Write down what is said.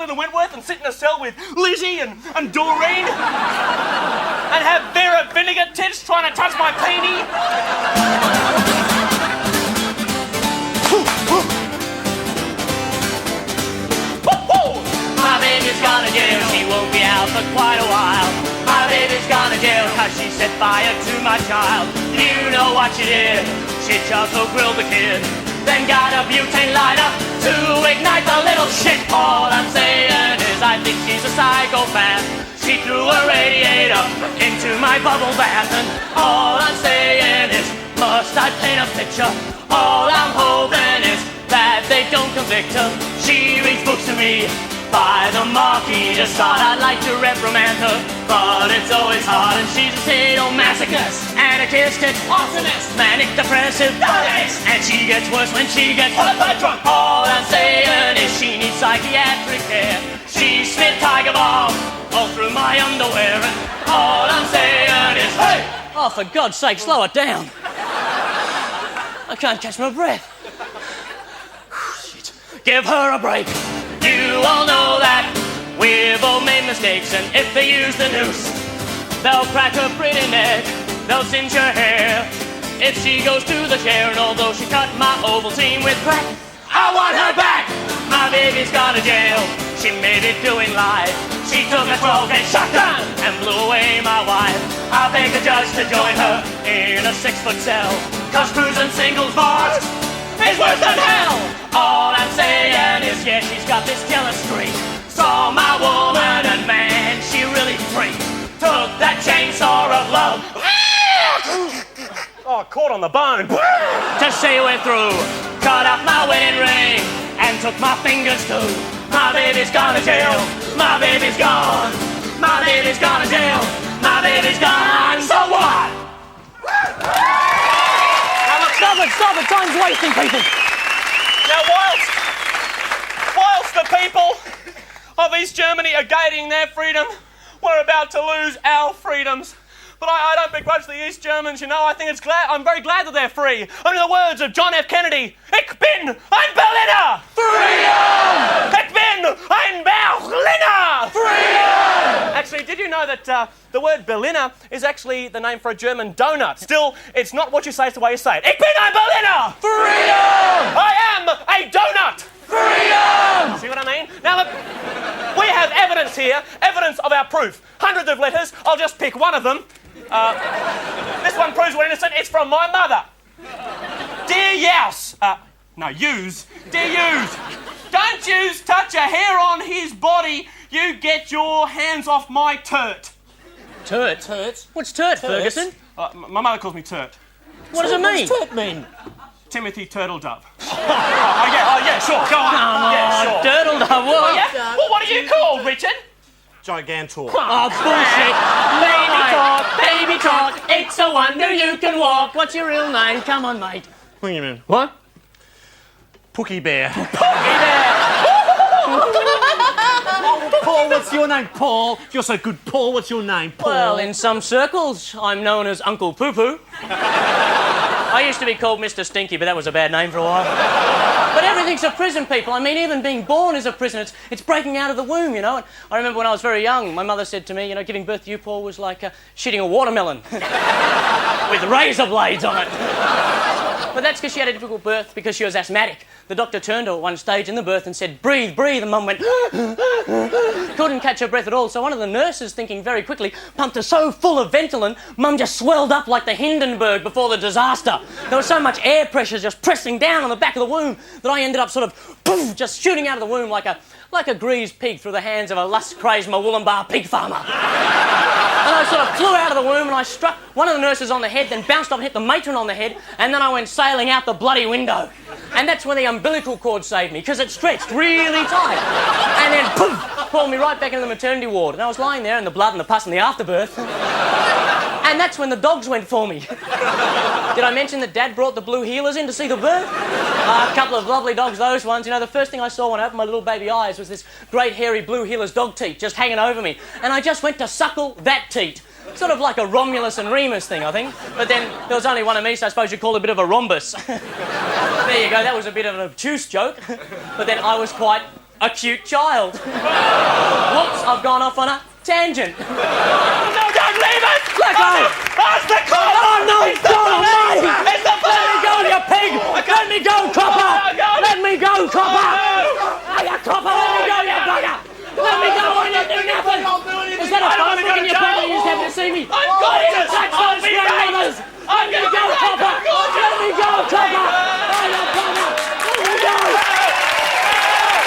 in the Wentworth and sit in a cell with Lizzie and Doreen and have Vera Vinegar tits trying to touch my peenie? My baby's gone to jail, she won't be out for quite a while. My baby's gone to jail cause she set fire to my child. You know what she did, she charcoal grilled the kid, then got a butane lighter to ignite the little shit. All I'm saying is I think she's a psychopath. She threw a radiator into my bubble bath, and all I'm saying is, must I paint a picture? All I'm hoping is that they don't convict her. She reads books to me by the Marquis de Sade. I'd like to reprimand her, but it's always hard. And she's a sadomasochist, anarchist, and arsonist, manic depressive, and she gets worse when she gets drunk. All I'm saying is she needs psychiatric care. She spit Tiger Bomb all through my underwear, and all I'm saying is, hey! Oh, for God's sake, slow it down. I can't catch my breath. Shit. Give her a break. You all know that we've all made mistakes, and if they use the noose, they'll crack her pretty neck, they'll singe her hair. If she goes to the chair, and although she cut my Ovaltine with crack, I want her back. My baby's gone to jail, she made it doing live. She took a 12-gauge shotgun and blew away my wife. I beg the judge to join her in a 6-foot cell, cause cruising singles bars is worse than hell. All I'm saying is, yeah, she's got this jealous streak. Saw my woman and man, she really freaked. Took that chainsaw of love. Oh, caught on the bone. To see we're through. Cut off my wedding ring and took my fingers too. My baby's gone to jail. My baby's gone. My baby's gone to jail. My baby's gone. So what? Stop it, time's wasting, people. Now, whilst the people of East Germany are gaining their freedom, we're about to lose our freedoms. But I don't begrudge the East Germans, you know. I'm very glad that they're free. Under the words of John F. Kennedy, Ich bin ein Berliner! Freedom! Ich bin ein Berliner! Freedom! Actually, did you know that the word Berliner is actually the name for a German donut? Still, it's not what you say, it's the way you say it. Ich bin ein Berliner! Freedom! I am a donut! Freedom! See what I mean? Now look, we have evidence here, evidence of our proof. Hundreds of letters, I'll just pick one of them. This one proves we're innocent, it's from my mother. Dear Yous, Dear Yous, don't yous touch a hair on his body, you get your hands off my turt. Turt? What's turt, Ferguson? My mother calls me turt. What does it mean? What's turt mean? Timothy Turtledove. Yeah, sure, go on. Yeah, sure. Turtledove, what? Oh, yeah? Well, what are you called, Richard? Gigantor. Oh, bullshit. Baby talk, it's a wonder you can walk. What's your real name? Come on, mate. What do you mean? What? Pookie Bear. Paul, what's your name, Paul? You're so good, Paul. What's your name, Paul? Well, in some circles, I'm known as Uncle Poo Poo. I used to be called Mr. Stinky, but that was a bad name for a while. But everything's a prison, people. I mean, even being born is a prison. It's breaking out of the womb, you know. And I remember when I was very young, my mother said to me, you know, giving birth to you, Paul, was like shitting a watermelon with razor blades on it. But that's because she had a difficult birth because she was asthmatic. The doctor turned to her at one stage in the birth and said, breathe, breathe, and Mum went, couldn't catch her breath at all. So one of the nurses, thinking very quickly, pumped her so full of Ventolin, Mum just swelled up like the Hindenburg before the disaster. There was so much air pressure just pressing down on the back of the womb that I ended up sort of, poof, just shooting out of the womb like a greased pig through the hands of a lust-crazed Mawullumbar pig farmer. And I sort of flew out of the womb and I struck one of the nurses on the head, then bounced off and hit the matron on the head, and then I went sailing out the bloody window. And that's when the umbilical cord saved me, because it stretched really tight. And then, poof, pulled me right back into the maternity ward. And I was lying there in the blood and the pus and the afterbirth. And that's when the dogs went for me. Did I mention that Dad brought the blue heelers in to see the birth? A couple of lovely dogs, those ones. You know, the first thing I saw when I opened my little baby eyes was this great hairy blue heelers dog teat just hanging over me. And I just went to suckle that teat. Sort of like a Romulus and Remus thing, I think. But then there was only one of me, so I suppose you'd call it a bit of a rhombus. There you go, that was a bit of an obtuse joke. But then I was quite a cute child. Whoops, I've gone off on a tangent. No, don't leave us! Let go! That's the cop! Oh, no, It's the God police! almighty! It's the police! Let me go, you pig! Let me go, copper! Oh, God. Let me go, copper! Oh, no.